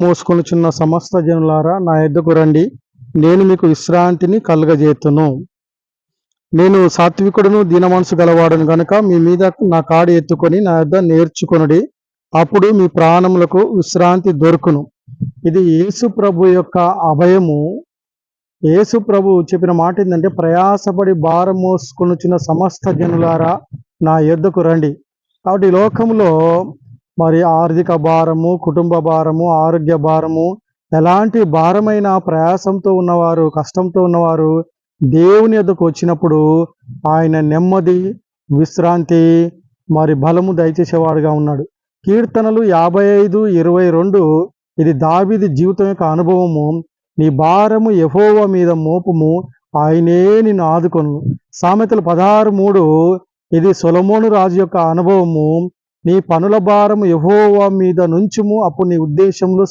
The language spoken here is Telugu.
మోసుకొనుచున్న సమస్త జనులారా నా యొద్దకు రండి, నేను మీకు విశ్రాంతిని కలుగజేతును. నేను సాత్వికుడును దీనమనసు గలవాడును గనుక మీ మీద నా కాడి ఎత్తుకొని నా యొద్ద నేర్చుకొనుడి, అప్పుడు మీ ప్రాణములకు విశ్రాంతి దొరుకును. ఇది యేసు ప్రభు యొక్క అభయము. యేసు ప్రభు చెప్పిన మాట ఏంటంటే, ప్రయాసపడి భారం మోసుకొనుచున్న సమస్త జనులారా నా యొద్దకు రండి. కాబట్టి ఈ లోకంలో మరి ఆర్థిక భారము, కుటుంబ భారము, ఆరోగ్య భారము, ఎలాంటి భారమైన ప్రయాసంతో ఉన్నవారు, కష్టంతో ఉన్నవారు దేవుని యొద్దకు వచ్చినప్పుడు ఆయన నెమ్మది, విశ్రాంతి, మరి బలము దయచేసేవాడుగా ఉన్నాడు. కీర్తనలు 55:22 ఇది దావీదు జీవితం యొక్క అనుభవము. నీ భారము యెహోవా మీద మోపుము, ఆయనే నిన్ను ఆదుకొను. సామెతలు 16:3 ఇది సొలొమోను రాజు యొక్క అనుభవము. నీ పనుల భారము యెహోవా మీద నుంచుము, అప్పుడు నీ ఉద్దేశంలో